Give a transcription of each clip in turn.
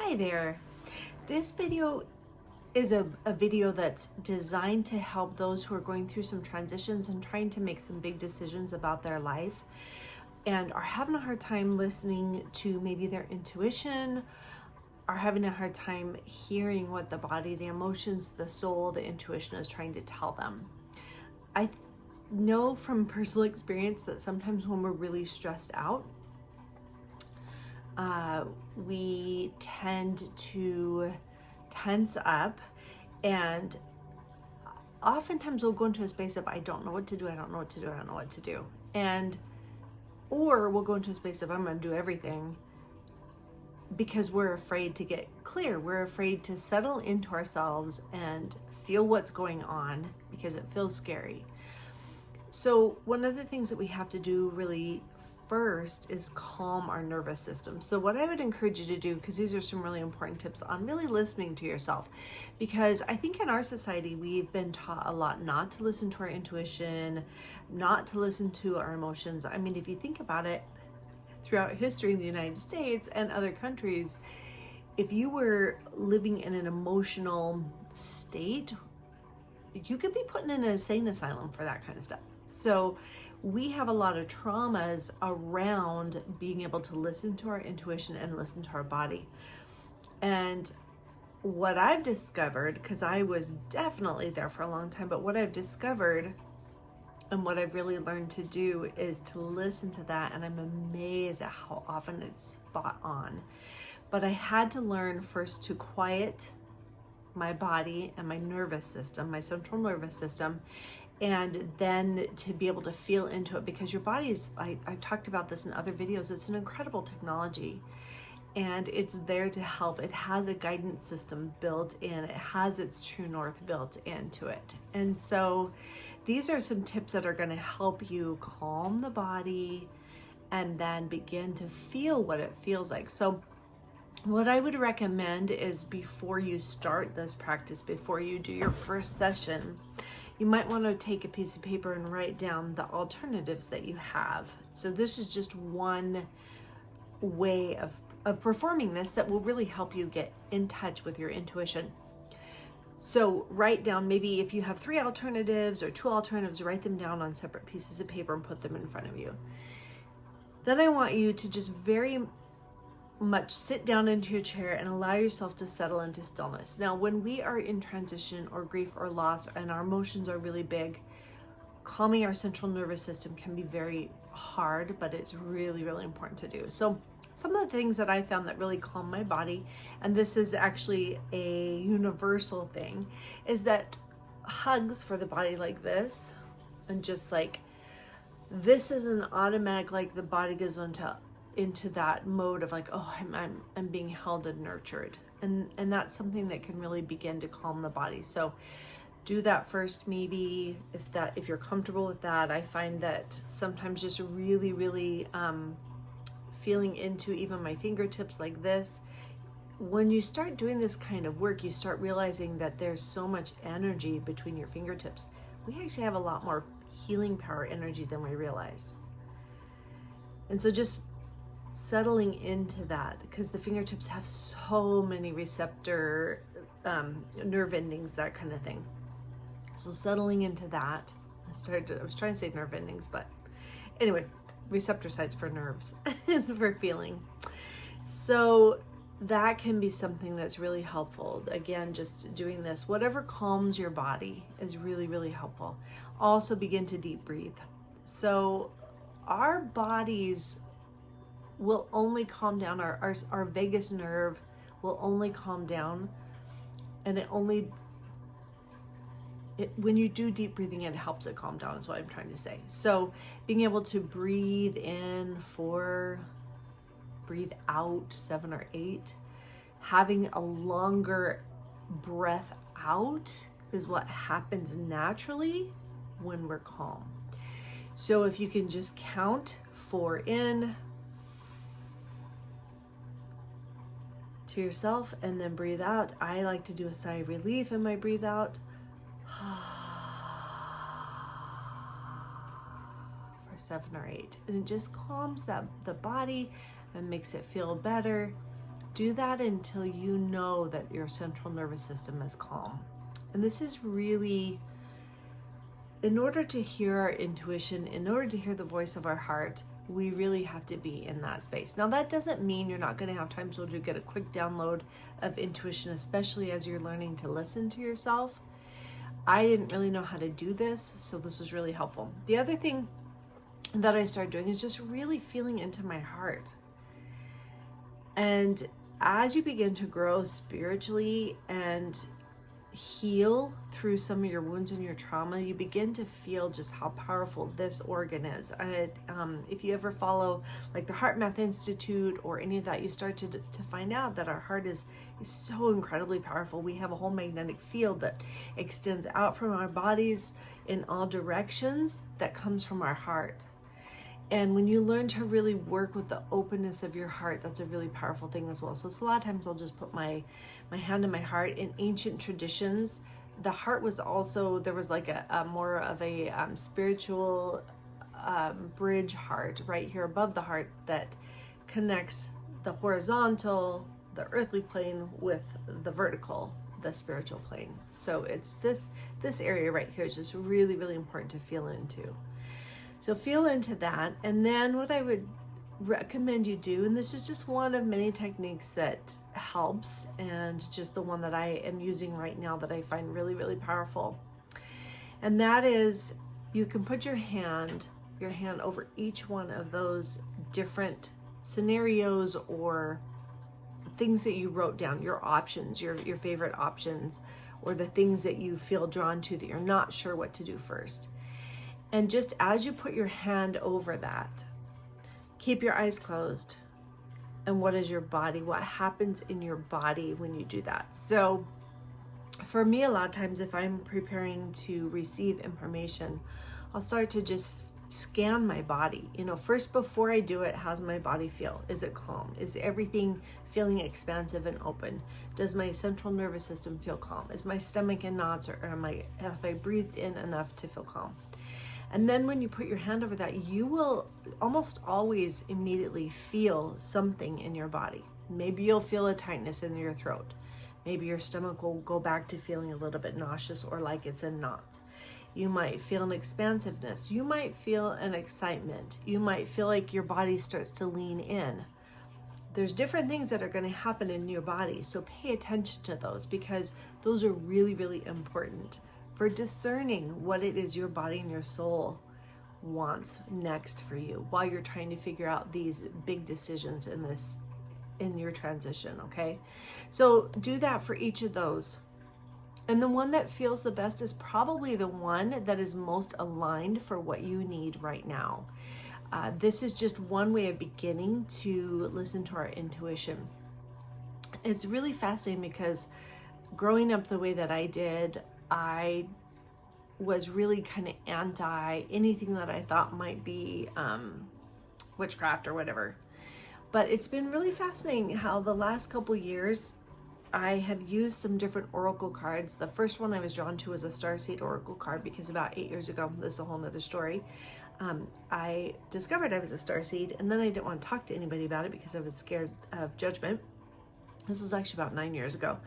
Hi there. This video is a video that's designed to help those who are going through some transitions and trying to make some big decisions about their life and are having a hard time listening to maybe their intuition, are having a hard time hearing what the body, the emotions, the soul, the intuition is trying to tell them. I know from personal experience that sometimes when we're really stressed out, we tend to tense up, and oftentimes we'll go into a space of I don't know what to do, and or we'll go into a space of I'm going to do everything because we're afraid to get clear. We're afraid to settle into ourselves and feel what's going on because it feels scary. So one of the things that we have to do really first is calm our nervous system. So what I would encourage you to do, because these are some really important tips on really listening to yourself, because I think in our society we've been taught a lot not to listen to our intuition, not to listen to our emotions. I mean, if you think about it, throughout history in the United States and other countries, if you were living in an emotional state, you could be put in an insane asylum for that kind of stuff. So we have a lot of traumas around being able to listen to our intuition and listen to our body. And what I've discovered, because I was definitely there for a long time, but what I've discovered and what I've really learned to do is to listen to that, and I'm amazed at how often it's spot on. But I had to learn first to quiet my body and my nervous system, my central nervous system, and then to be able to feel into it, because your body is, I've talked about this in other videos, it's an incredible technology and it's there to help. It has a guidance system built in, it has its true north built into it. And so these are some tips that are going to help you calm the body and then begin to feel what it feels like. So what I would recommend is before you start this practice, before you do your first session, you might want to take a piece of paper and write down the alternatives that you have. So this is just one way of performing this that will really help you get in touch with your intuition. So write down, maybe if you have 3 alternatives or 2 alternatives, write them down on separate pieces of paper and put them in front of you. Then I want you to just very much sit down into your chair and allow yourself to settle into stillness. Now, when we are in transition or grief or loss and our emotions are really big, calming our central nervous system can be very hard, but it's really, really important to do. So some of the things that I found that really calm my body, and this is actually a universal thing, is that hugs for the body like this, and just like this is an automatic, like the body goes into that mode of like, oh, I'm being held and nurtured, and that's something that can really begin to calm the body. So do that first, maybe if you're comfortable with that. I find that sometimes just really feeling into even my fingertips like this, when you start doing this kind of work, you start realizing that there's so much energy between your fingertips. We actually have a lot more healing power energy than we realize. And so just settling into that, because the fingertips have so many receptor nerve endings, that kind of thing. So settling into that, I was trying to say nerve endings, but anyway, receptor sites for nerves and for feeling. So that can be something that's really helpful. Again, just doing this, whatever calms your body is really, really helpful. Also begin to deep breathe. So our bodies will only calm down, our vagus nerve will only calm down, and when you do deep breathing, it helps it calm down, is what I'm trying to say. So being able to breathe in 4, breathe out 7 or 8, having a longer breath out is what happens naturally when we're calm. So if you can just count 4 in to yourself and then breathe out. I like to do a sigh of relief in my breathe out. For 7 or 8. And it just calms the body and makes it feel better. Do that until you know that your central nervous system is calm. And this is really, in order to hear our intuition, in order to hear the voice of our heart, we really have to be in that space. Now, that doesn't mean you're not going to have times where you get a quick download of intuition, especially as you're learning to listen to yourself. I didn't really know how to do this, so this was really helpful. The other thing that I started doing is just really feeling into my heart. And as you begin to grow spiritually and heal through some of your wounds and your trauma, you begin to feel just how powerful this organ is. If you ever follow like the Heart Math Institute or any of that, you start to find out that our heart is so incredibly powerful. We have a whole magnetic field that extends out from our bodies in all directions that comes from our heart. And when you learn to really work with the openness of your heart, that's a really powerful thing as well. So a lot of times I'll just put my hand in my heart. In ancient traditions, the heart was also, there was like a more of a spiritual bridge heart right here above the heart that connects the horizontal, the earthly plane with the vertical, the spiritual plane. So it's this area right here is just really, really important to feel into. So feel into that. And then what I would recommend you do, and this is just one of many techniques that helps, and just the one that I am using right now that I find really, really powerful. And that is, you can put your hand over each one of those different scenarios or things that you wrote down, your options, your favorite options, or the things that you feel drawn to that you're not sure what to do first. And just as you put your hand over that, keep your eyes closed. And what is your body? What happens in your body when you do that? So for me, a lot of times if I'm preparing to receive information, I'll start to just scan my body. First before I do it, how's my body feel? Is it calm? Is everything feeling expansive and open? Does my central nervous system feel calm? Is my stomach in knots, or have I breathed in enough to feel calm? And then when you put your hand over that, you will almost always immediately feel something in your body. Maybe you'll feel a tightness in your throat. Maybe your stomach will go back to feeling a little bit nauseous or like it's in knots. You might feel an expansiveness. You might feel an excitement. You might feel like your body starts to lean in. There's different things that are going to happen in your body. So pay attention to those, because those are really, really important for discerning what it is your body and your soul wants next for you while you're trying to figure out these big decisions in your transition. Okay, so do that for each of those. And the one that feels the best is probably the one that is most aligned for what you need right now. This is just one way of beginning to listen to our intuition. It's really fascinating because growing up the way that I did, I was really kind of anti anything that I thought might be witchcraft or whatever. But it's been really fascinating how the last couple years I have used some different oracle cards. The first one I was drawn to was a starseed oracle card because about 8 years ago, this is a whole nother story, I discovered I was a starseed, and then I didn't want to talk to anybody about it because I was scared of judgment. This was actually about 9 years ago.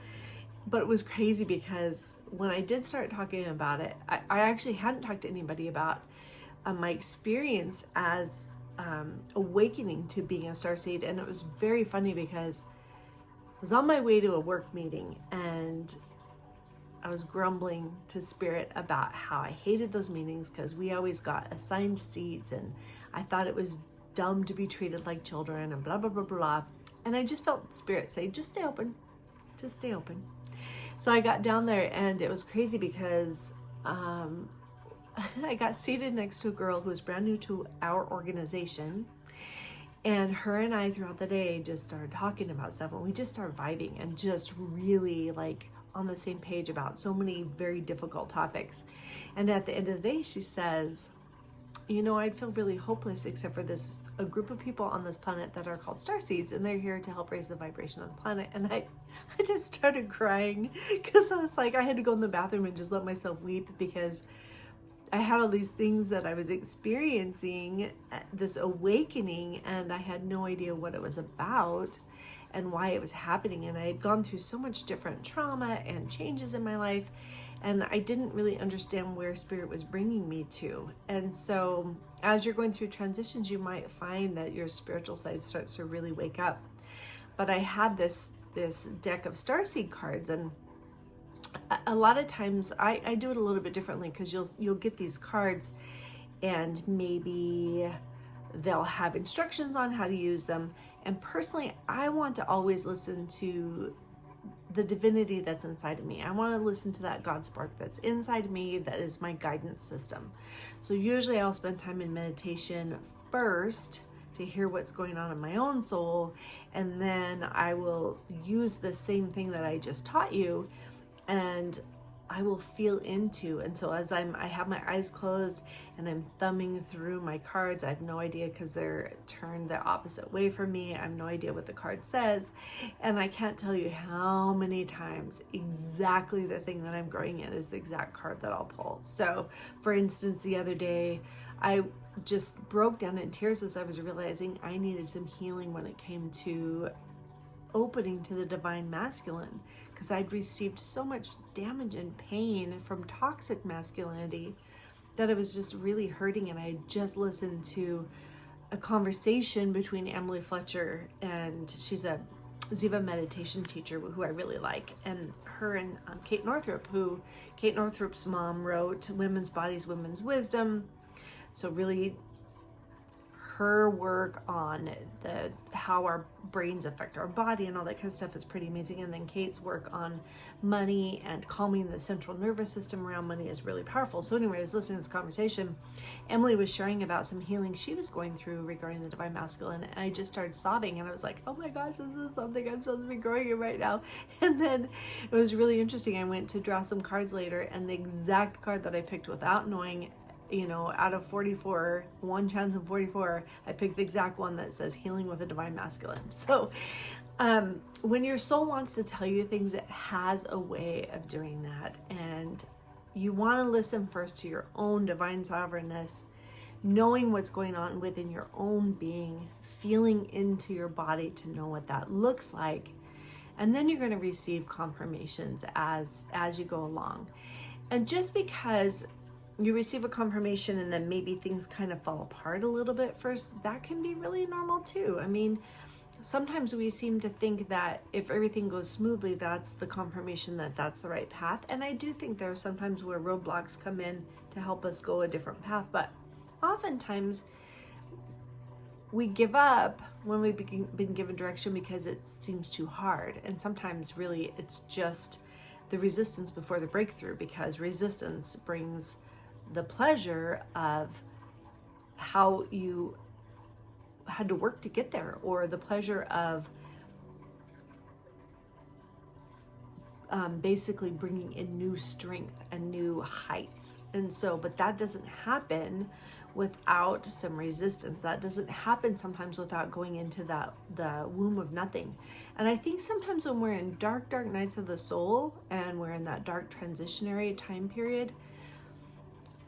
But it was crazy because when I did start talking about it, I actually hadn't talked to anybody about my experience as awakening to being a starseed. And it was very funny because I was on my way to a work meeting and I was grumbling to Spirit about how I hated those meetings because we always got assigned seats and I thought it was dumb to be treated like children and blah, blah, blah, blah. And I just felt Spirit say, just stay open, just stay open. So I got down there and it was crazy because I got seated next to a girl who was brand new to our organization. And her and I throughout the day just started talking about stuff, and we just started vibing and just really like on the same page about so many very difficult topics. And at the end of the day, she says, I'd feel really hopeless except for a group of people on this planet that are called starseeds, and they're here to help raise the vibration on the planet. And I just started crying because I was like, I had to go in the bathroom and just let myself weep because I had all these things that I was experiencing, this awakening, and I had no idea what it was about. and why it was happening. And I had gone through so much different trauma and changes in my life, and I didn't really understand where Spirit was bringing me to. And so as you're going through transitions, you might find that your spiritual side starts to really wake up. But I had this deck of starseed cards, and a lot of times I do it a little bit differently, because you'll get these cards and maybe they'll have instructions on how to use them. And personally, I want to always listen to the divinity that's inside of me. I want to listen to that God spark that's inside of me, that is my guidance system. So usually I'll spend time in meditation first to hear what's going on in my own soul, and then I will use the same thing that I just taught you, and I will feel into. And so as I have my eyes closed and I'm thumbing through my cards, I have no idea, because they're turned the opposite way from me. I have no idea what the card says. And I can't tell you how many times exactly the thing that I'm growing in is the exact card that I'll pull. So for instance, the other day, I just broke down in tears as I was realizing I needed some healing when it came to opening to the divine masculine, because I'd received so much damage and pain from toxic masculinity that I was just really hurting. And I had just listened to a conversation between Emily Fletcher, and she's a Ziva meditation teacher who I really like, and her and Kate Northrup, who Kate Northrup's mom wrote Women's Bodies, Women's Wisdom. So really her work on how our brains affect our body and all that kind of stuff is pretty amazing. And then Kate's work on money and calming the central nervous system around money is really powerful. So anyway, I was listening to this conversation. Emily was sharing about some healing she was going through regarding the divine masculine, and I just started sobbing, and I was like, oh my gosh, this is something I'm supposed to be growing in right now. And then it was really interesting. I went to draw some cards later, and the exact card that I picked, without knowing, out of 44, one chance in 44, I picked the exact one that says healing with a divine masculine. So when your soul wants to tell you things, it has a way of doing that. And you want to listen first to your own divine sovereignness, knowing what's going on within your own being, feeling into your body to know what that looks like. And then you're going to receive confirmations as you go along. And just because you receive a confirmation and then maybe things kind of fall apart a little bit first, that can be really normal too. I mean, sometimes we seem to think that if everything goes smoothly, that's the confirmation that that's the right path. And I do think there are sometimes where roadblocks come in to help us go a different path, but oftentimes we give up when we've been given direction because it seems too hard. And sometimes really it's just the resistance before the breakthrough, because resistance brings the pleasure of how you had to work to get there, or the pleasure of basically bringing in new strength and new heights. And so, but that doesn't happen without some resistance. That doesn't happen sometimes without going into the womb of nothing. And I think sometimes when we're in dark nights of the soul, and we're in that dark transitionary time period,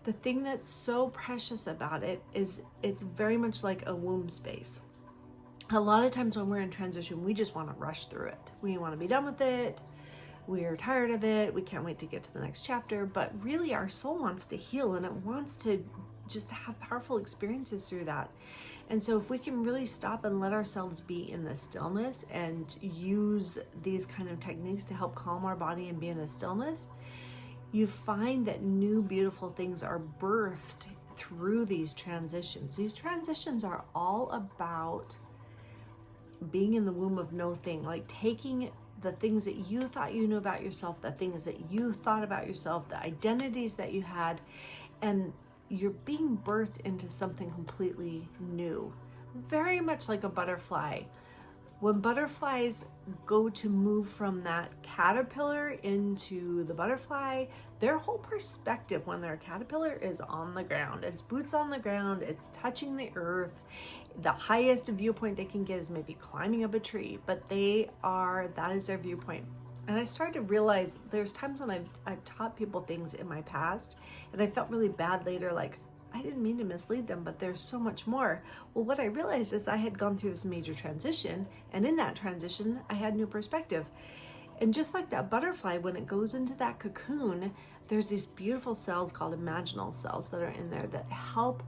the thing that's so precious about it is it's very much like a womb space. A lot of times when we're in transition, we just want to rush through it. We want to be done with it. We're tired of it. We can't wait to get to the next chapter. But really, our soul wants to heal, and it wants to just have powerful experiences through that. And so if we can really stop and let ourselves be in the stillness and use these kind of techniques to help calm our body and be in the stillness, you find that new beautiful things are birthed through these transitions. These transitions are all about being in the womb of no thing, like taking the things that you thought you knew about yourself, the things that you thought about yourself, the identities that you had, and you're being birthed into something completely new. Very much like a butterfly. When butterflies go to move from that caterpillar into the butterfly, their whole perspective when they're a caterpillar is on the ground. It's boots on the ground, it's touching the earth. The highest viewpoint they can get is maybe climbing up a tree, but that is their viewpoint. And I started to realize there's times when I've taught people things in my past, and I felt really bad later, like, I didn't mean to mislead them, but there's so much more. Well, what I realized is I had gone through this major transition, and in that transition, I had new perspective. And just like that butterfly, when it goes into that cocoon, there's these beautiful cells called imaginal cells that are in there that help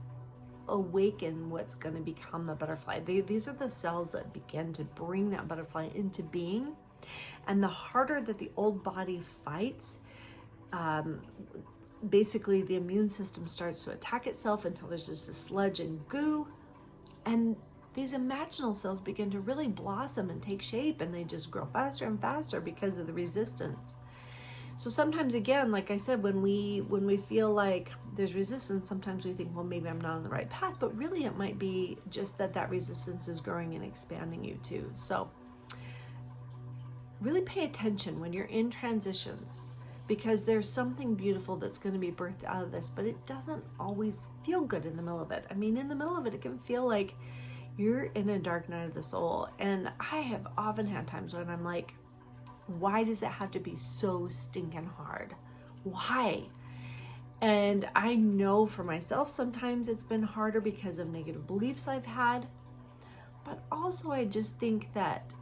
awaken what's going to become the butterfly. These are the cells that begin to bring that butterfly into being. And the harder that the old body fights, basically the immune system starts to attack itself until there's just a sludge and goo. And these imaginal cells begin to really blossom and take shape, and they just grow faster and faster because of the resistance. So sometimes, again, like I said, when we feel like there's resistance, sometimes we think, well, maybe I'm not on the right path, but really it might be just that resistance is growing and expanding you too. So really pay attention when you're in transitions, because there's something beautiful that's going to be birthed out of this, but it doesn't always feel good in the middle of it. I mean, in the middle of it, it can feel like you're in a dark night of the soul. And I have often had times when I'm like, why does it have to be so stinking hard? Why? And I know for myself, sometimes it's been harder because of negative beliefs I've had. But also I just think that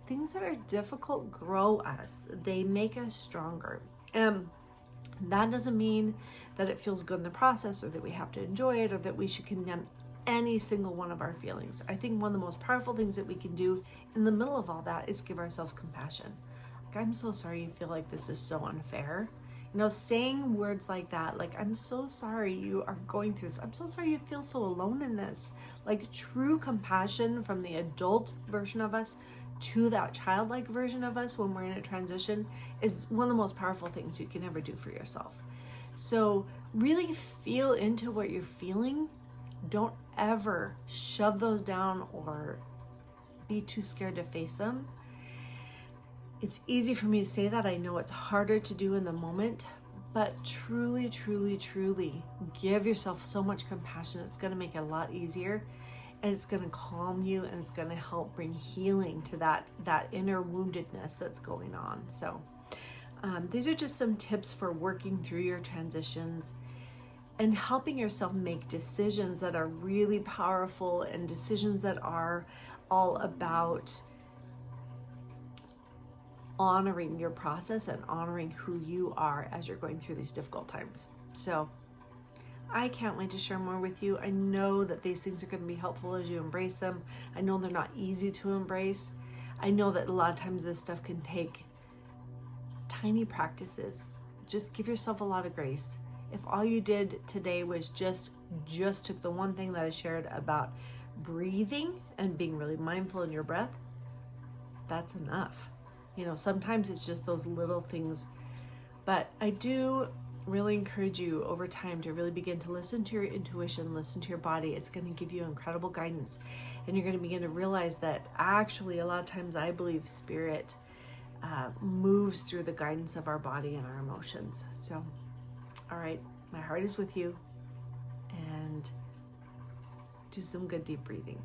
things that are difficult grow us. They make us stronger. That doesn't mean that it feels good in the process, or that we have to enjoy it, or that we should condemn any single one of our feelings. I think one of the most powerful things that we can do in the middle of all that is give ourselves compassion. Like, I'm so sorry you feel like this is so unfair. You know, saying words like that, like, I'm so sorry you are going through this. I'm so sorry you feel so alone in this. Like, true compassion from the adult version of us to that childlike version of us when we're in a transition is one of the most powerful things you can ever do for yourself. So really feel into what you're feeling. Don't ever shove those down or be too scared to face them. It's easy for me to say that. I know it's harder to do in the moment, but truly, truly, truly give yourself so much compassion. It's going to make it a lot easier, and it's going to calm you, and it's going to help bring healing to that inner woundedness that's going on. So these are just some tips for working through your transitions and helping yourself make decisions that are really powerful, and decisions that are all about honoring your process and honoring who you are as you're going through these difficult times. So I can't wait to share more with you. I know that these things are going to be helpful as you embrace them. I know they're not easy to embrace. I know that a lot of times this stuff can take tiny practices. Just give yourself a lot of grace. If all you did today was just took the one thing that I shared about breathing and being really mindful in your breath, that's enough. You know, sometimes it's just those little things. But I do really encourage you over time to really begin to listen to your intuition, listen to your body. It's going to give you incredible guidance. And you're going to begin to realize that actually a lot of times I believe spirit moves through the guidance of our body and our emotions. So, all right, my heart is with you, and do some good deep breathing.